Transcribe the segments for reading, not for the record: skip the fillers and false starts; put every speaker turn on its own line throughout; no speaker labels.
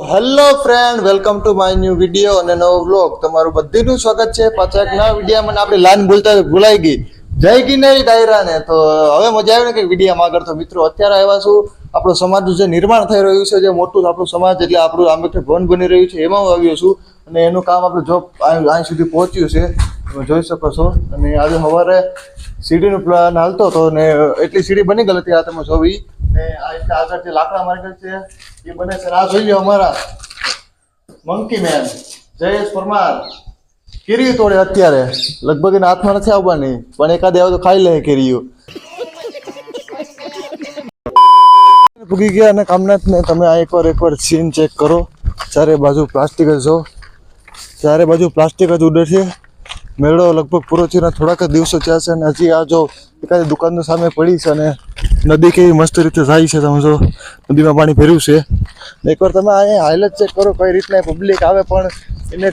Hello friend, welcome to my new video અને નવો vlog. તમારું બધીનું સ્વાગત છે પાછા એક નવા વિડીયોમાં. આપણી લાઈન ભૂલાઈ ગઈ, જય ગઈ નહીં ડાયરાને. તો હવે મજા આવી ને કે વિડીયોમાં આગળ. તો મિત્રો અત્યારે આવ્યા છું આપણું સમાજનું જે નિર્માણ થઈ રહ્યું છે, જે મોટું આપણું સમાજ એટલે આપણું આંબેડકર ભવન બની રહ્યું છે, એમાં હું આવ્યો છું. અને એનું કામ આપણે જોબ અહીં સુધી પહોંચ્યું છે, તમે જોઈ શકો છો. અને આજે સવારે સીડીનું પ્લાન હાલતો હતો ને એટલી સીડી બની ગઈ હતી. આ તમે જોવી ને આ રીતે આગળ જે લાકડા માર્કેટ છે એ બને છે. આ જોઈ લો અમારા મંકી મેન જયેશ પરમાર કેરી તોડે અત્યારે. લગભગ એના હાથમાં નથી આવવાની, પણ એકાદે આવે તો ખાઈ લે કેરીઓ. ભૂગી ગયા અને કામનાથ ને તમે આ એકવાર સીન ચેક કરો. ચારે બાજુ પ્લાસ્ટિક જ જો, ચારે બાજુ પ્લાસ્ટિક જ ઉડે છે. મેળો લગભગ પૂરો થઈને થોડાક જ દિવસો થયા છે અને હજી આ જો એકાદી દુકાનની સામે પડી છે. અને નદી કેવી મસ્ત રીતે જાય છે, તમે જો નદીમાં પાણી ભર્યું છે. એકવાર તમે અહીંયા હાલત ચેક કરો કઈ રીતના પબ્લિક આવે, પણ એને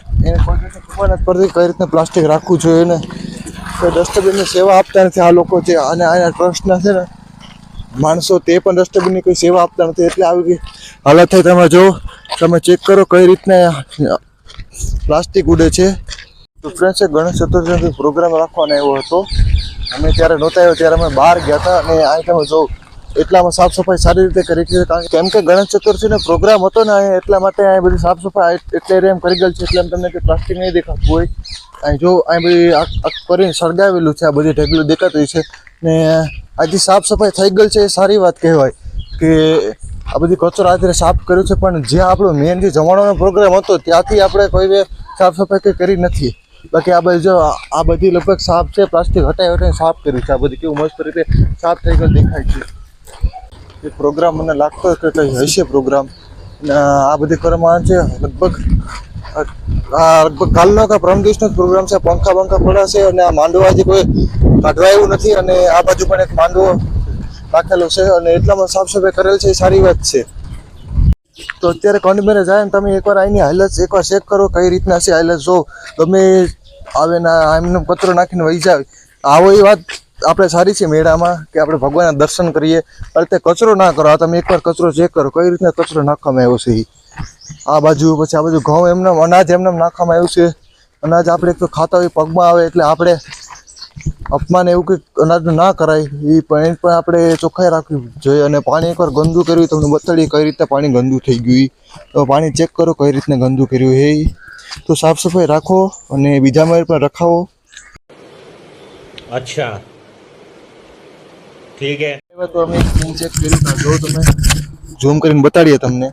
કોઈ રીતે ખબર નથી પડતી કઈ રીતના પ્લાસ્ટિક રાખવું જોઈએ. એને કોઈ ડસ્ટબિનની સેવા આપતા નથી આ લોકો છે. અને અહીંયા ટ્રસ્ટના છે ને માણસો, તે પણ ડસ્ટબિનની કોઈ સેવા આપતા નથી. એટલે આવી હાલત થઈ. તમે જો, તમે ચેક કરો કઈ રીતના પ્લાસ્ટિક ઉડે છે. તો ફ્રેન્ડ્સ, ગણેશ ચતુર્થીનો પ્રોગ્રામ રાખવાનો આવ્યો હતો. અમે ત્યારે નહોતા આવ્યો ત્યારે અમે બહાર ગયા હતા. અને અહીં તમે જો એટલામાં સાફ સફાઈ સારી રીતે કરી છે, કેમ કે ગણેશ ચતુર્થીનો પ્રોગ્રામ હતો ને અહીંયા, એટલા માટે અહીં બધી સાફ સફાઈ એટલે એમ કરી ગયેલ છે. એટલે એમ તમને કે પ્લાસ્ટિક નહીં દેખાતું હોય. અહીં જો અહીં બધી કરીને સળગાવેલું છે, આ બધી ઢગલું દેખાતું છે. ને આજે સાફ સફાઈ થઈ ગયેલ છે એ સારી વાત કહેવાય કે આ બધી કચરો આખરે સાફ કર્યું છે. પણ જ્યાં આપણો મેન જે જમણવાનો પ્રોગ્રામ હતો ત્યાંથી આપણે કોઈ સાફ સફાઈ કંઈ કરી નથી. બાકી આ બધી જો આ બધી લગભગ સાફ છે, પ્લાસ્ટિક હટાવી સાફ કર્યું છે. આ બધી કેવું મસ્ત રીતે સાફ થઈ ગયેલ દેખાય છે. એ પ્રોગ્રામ મને લાગતો કે કંઈ હશે પ્રોગ્રામ. આ બધી કરવામાં છે. લગભગ કાલનો કે પરમ દિવસનો પ્રોગ્રામ છે. પંખા પડ્યા છે અને આ માંડવા હજી કોઈ કાઢવા એવું નથી. અને આ બાજુ પણ એક માંડવો રાખેલો છે અને એટલામાં સાફ સફાઈ કરેલ છે, એ સારી વાત છે. તો અત્યારે કંડમેરે જાય ને તમે એકવાર અહીંની હાલત એકવાર ચેક કરો કઈ રીતના છે હાલત. જો તમે આવે ને એમને કચરો નાખીને વહી જાય, આવો એ વાત આપણે સારી છે મેળામાં કે આપણે ભગવાનના દર્શન કરીએ. એટલે કચરો ના કરો. આ તમે એકવાર કચરો ચેક કરો કઈ રીતના કચરો નાખવામાં આવ્યો છે. આ બાજુ પછી આ બાજુ ઘઉં એમને અનાજ એમને નાખવામાં આવ્યું છે. અનાજ આપણે એક તો ખાતા હોય પગમાં આવે, એટલે આપણે અપમાન એવું કંઈક અનાજનું ના કરાય. એ પણ આપણે ચોખ્ખાઈ રાખવી જોઈએ. અને પાણી એકવાર ગંદુ કર્યું તમને બતાડીએ કઈ રીતે પાણી ગંદુ થઈ ગયું. તો પાણી ચેક કરો કઈ રીતના ગંદુ કર્યું એ. તો સાફ સફાઈ રાખો અને બીજા મેળ પણ રખાવો.
અચ્છા, ઠીક હે.
તો અમે ચેક કર્યું, જો તમે ઝૂમ કરીને બતાડીએ તમને.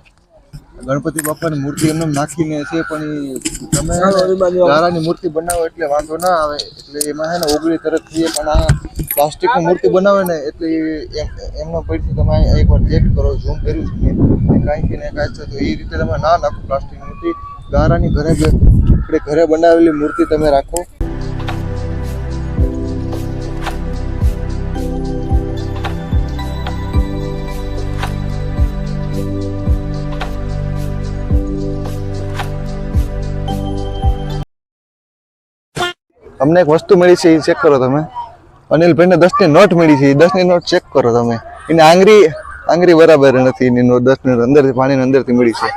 ગણપતિ બાપાની મૂર્તિ એમને નાખીને છે, પણ તમે ગારાની મૂર્તિ બનાવો એટલે વાંધો ના આવે. એટલે એમાં છે ને ઓગળી તરત થઈએ. પણ આ પ્લાસ્ટિકની મૂર્તિ બનાવે ને એટલે એમનો પૈસા તમે એકવાર ચેક કરો. ઝૂમ કર્યું છે કાંઈ કે ને કાંઈ છે, તો એ રીતે તમે ના નાખો પ્લાસ્ટિકની મૂર્તિ. ગારાની ઘરે બનાવેલી મૂર્તિ તમે રાખો. અમને એક વસ્તુ મળી છે, એ ચેક કરો તમે. અનિલભાઈને 10ની નોટ મળી છે, એ 10ની નોટ ચેક કરો તમે. એને આંગળી બરાબર નથી એની નોટ. 10ની અંદરથી પાણીની અંદરથી મળી છે.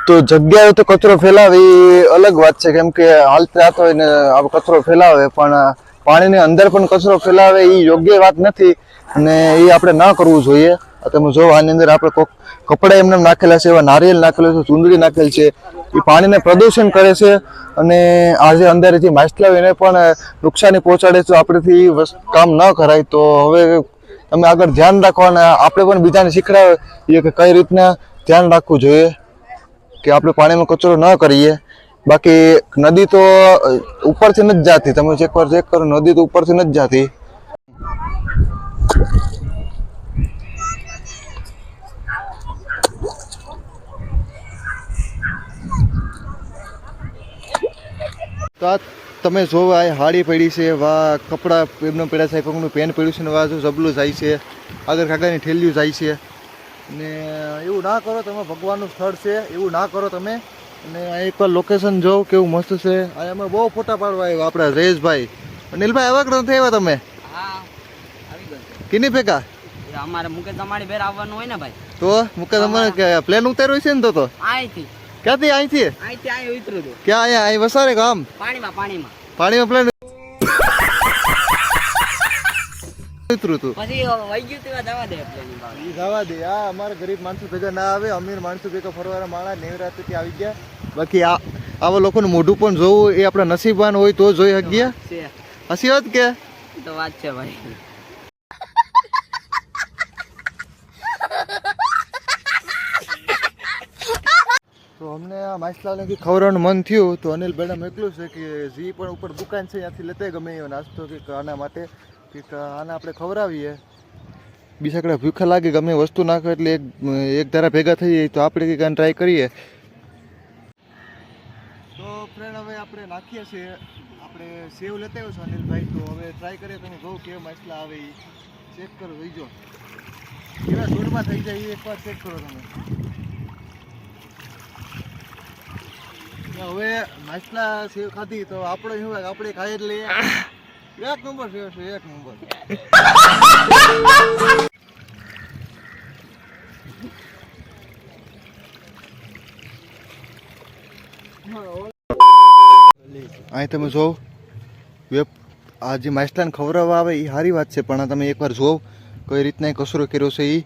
તો જગ્યાએ તો કચરો ફેલાવે એ અલગ વાત છે, કેમ કે હાલત હોય ને કચરો ફેલાવે, પણ પાણીની અંદર પણ કચરો ફેલાવે એ યોગ્ય વાત નથી. અને એ આપણે ના કરવું જોઈએ. તમે જો આની અંદર આપણે કોઈક કપડાં એમને નાખેલા છે, એવા નારિયેલ નાખેલું છે, ચૂંદડી નાખેલ છે, એ પાણીને પ્રદૂષણ કરે છે. અને આજે અંદર જે માછલાઓ એને પણ નુકસાની પહોંચાડે છે. આપણેથી કામ ન કરાય. તો હવે તમે આગળ ધ્યાન રાખો અને આપણે પણ બીજાને શીખડાવીએ કે કઈ રીતના ધ્યાન રાખવું જોઈએ કે આપણે પાણીમાં કચરો ન કરીએ. બાકી નદી તો ઉપરથી નથી જાતી. તમે એકવાર ચેક કરો, નદી તો ઉપરથી નથી જાતી. તો આ તમે જો આ હાડી પડી છે, વા કપડાં એમને પડ્યા છે, કોઈકનું પેન પડ્યું છે ને વા જો જબલું જાય છે, આગળ ખાગાની ઠેલિયું જાય છે. ને એવું ના કરો તમે. ભગવાનનું સ્થળ છે, એવું ના કરો તમે. અને આ એકવાર લોકેશન જોઉં કેવું મસ્ત છે. આ અમે બહુ ફોટા પાડવા આવ્યા આપણા જયેશભાઈ. નીલભાઈ આવા કે નથી આવ્યા તમે? કીની ભેગા
અમારે મુકેશ અમારી ભેર આવવાનું હોય ને ભાઈ.
તો મુકેશ અમારે પ્લેન ઉતાર્યું છે ને તો
અહીંથી
ક્યાંથી અહીંથી
અહીં ઉતરું હતું.
ક્યાં અહીંયા અહીં વસારે ગામ
પાણીમાં
પાણીમાં પ્લેન ઉતરું તું
પછી વહી ગયું તેવા જવા દે પ્લેન
ઈ જવા દે. આ અમારા ગરીબ માણસો ભેગા ના આવે, અમીર માણસો ભેગા ફરવાના માળા નેવરાત્રિથી આવી ગયા. બાકી આવા લોકોનું મોઢું પણ જોવું એ આપણા નસીબવાન હોય તો જોઈ શકીએ. હસી વાત કે
તો વાત છે ભાઈ.
તો અમને આ માછલાને ખવડાવવાનું મન થયું તો અનિલ મેડમ એટલું છે કે જે પણ ઉપર દુકાન છે ત્યાંથી લેતે ગમે એવો નાસ્તો કે આના માટે કે આને આપણે ખવડાવીએ. બીજા કಡೆ ભૂખા લાગે ગમે વસ્તુ નાખો એટલે એક ધારા ભેગા થઈ જાય તો આપણે કંઈક ટ્રાય કરીએ. તો ફ્રેન્ડ હવે આપણે નાખીએ છીએ, આપણે સેવ લેતા આવ્યો છો અનિલભાઈ. તો હવે ટ્રાય કરીએ. તમે જોઉં કેવા માછલા આવે એ ચેક કરો. જોઈ જો કેવા જોડમાં થઈ જાય એ એકવાર ચેક કરો તમે. હવે માછલા સેવ ખાધી તો આપણે શું આપણે ખાઈ જ લઈએ. એક નંબર સેવ છે, એક નંબર. અહીં તમે જોવો આ જે માછલાને ખવડાવવા આવે એ સારી વાત છે, પણ તમે એકવાર જોવો કઈ રીતના કચરો કર્યો છે. એ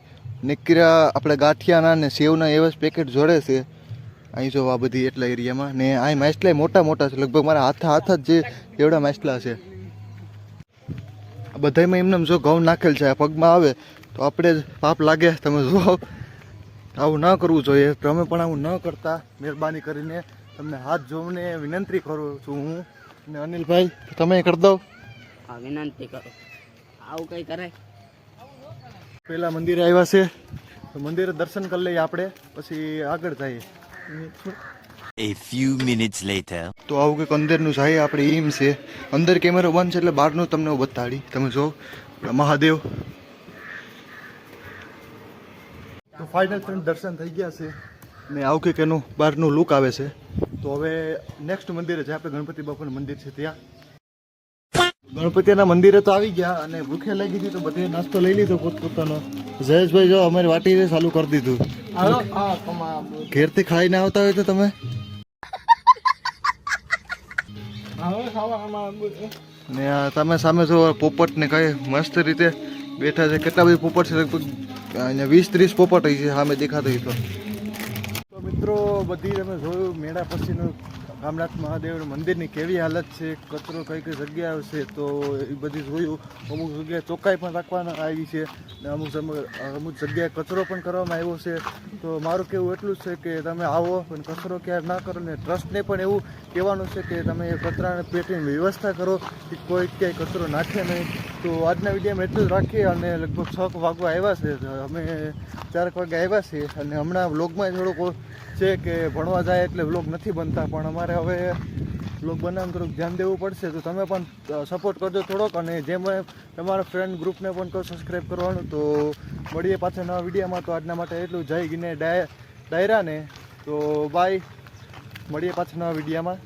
નીકળ્યા આપણે ગાંઠિયાના ને સેવના એવા જ પેકેટ જોડે છે. અહીં જો આ બધી એટલા એરિયામાં ને અહીં માછલા મોટા મોટા છે, લગભગ મારા હાથ જ જે એવડા માછલા છે. બધામાં એમને જો ઘઉં નાખેલ છે, પગમાં આવે તો આપણે જ પાપ લાગે. તમે જુઓ આવું ન કરવું જોઈએ. તમે પણ આવું ન કરતા. મહેરબાની કરીને તમને હાથ જોઈને વિનંતી કરું છું હું ને અનિલભાઈ, તમે કરી દો.
હા વિનંતી કરો, આવું કઈ કરાય.
પહેલા મંદિરે આવ્યા છે તો મંદિરે દર્શન કરી લઈએ આપણે, પછી આગળ જઈએ.
A few minutes later.
તો આવું કંઈક અંદરનું જાય આપણે એમ છે. અંદર કેમેરો બંધ છે એટલે બહારનું તમને હું બતાડી. તમે જો મહાદેવ. તો ફાઇનલ ફ્રેન્ડ દર્શન થઈ ગયા છે ને આવું કંઈક એનું બહારનું લુક આવે છે. તો હવે નેક્સ્ટ મંદિરે છે આપણે, ગણપતિ બાપાનું મંદિર છે ત્યાં. ગણપતિના મંદિરે તો આવી ગયા અને ભૂખે લાગી હતી તો બધે નાસ્તો લઈ લીધો પોતપોતાનો. જયેશભાઈ જો અમારી વાટીને ચાલુ કરી દીધું. ઘેરથી ખાઈને આવતા હોય તો તમે ને તમે સામે જો પોપટ ને કઈ મસ્ત રીતે બેઠા છે. કેટલા બધી પોપટ છે, લગભગ અહીંયા 20-30 પોપટ છે સામે દેખાતો હોય તો મિત્રો બધી તમે જોયું મેળા પછીનું રામનાથ મહાદેવનું મંદિરની કેવી હાલત છે, કચરો કઈ કઈ જગ્યાએ છે તો એ બધી જોયું. અમુક જગ્યાએ ચોખ્ખાઈ પણ રાખવામાં આવી છે ને અમુક જગ્યાએ કચરો પણ કરવામાં આવ્યો છે. તો મારું કહેવું એટલું જ છે કે તમે આવો પણ કચરો ક્યારે ના કરો ને ટ્રસ્ટને પણ એવું કહેવાનું છે કે તમે એ કચરાને પેટીની વ્યવસ્થા કરો કે કોઈ ક્યાંય કચરો નાખે નહીં. તો આજના વિડીયોમાં એટલું જ રાખીએ અને લગભગ 6 વાગવા આવ્યા છે. અમે 4 વાગે આવ્યા છીએ અને હમણાં વ્લોગમાં થોડોક છે કે ભણવા જાય એટલે વ્લોગ નથી બનતા, પણ અમારે હવે વ્લોગ બનાવવાનું થોડુંક ધ્યાન દેવું પડશે. તો તમે પણ સપોર્ટ કરજો થોડોક, અને જેમ તમારા ફ્રેન્ડ ગ્રુપને પણ કહો સબસ્ક્રાઈબ કરવાનું. તો મળીએ પાછા નવા વિડીયોમાં. તો આજના માટે એટલું. જય ગિને ડાયરાને. તો બાય, મળીએ પાછા નવા વિડીયોમાં.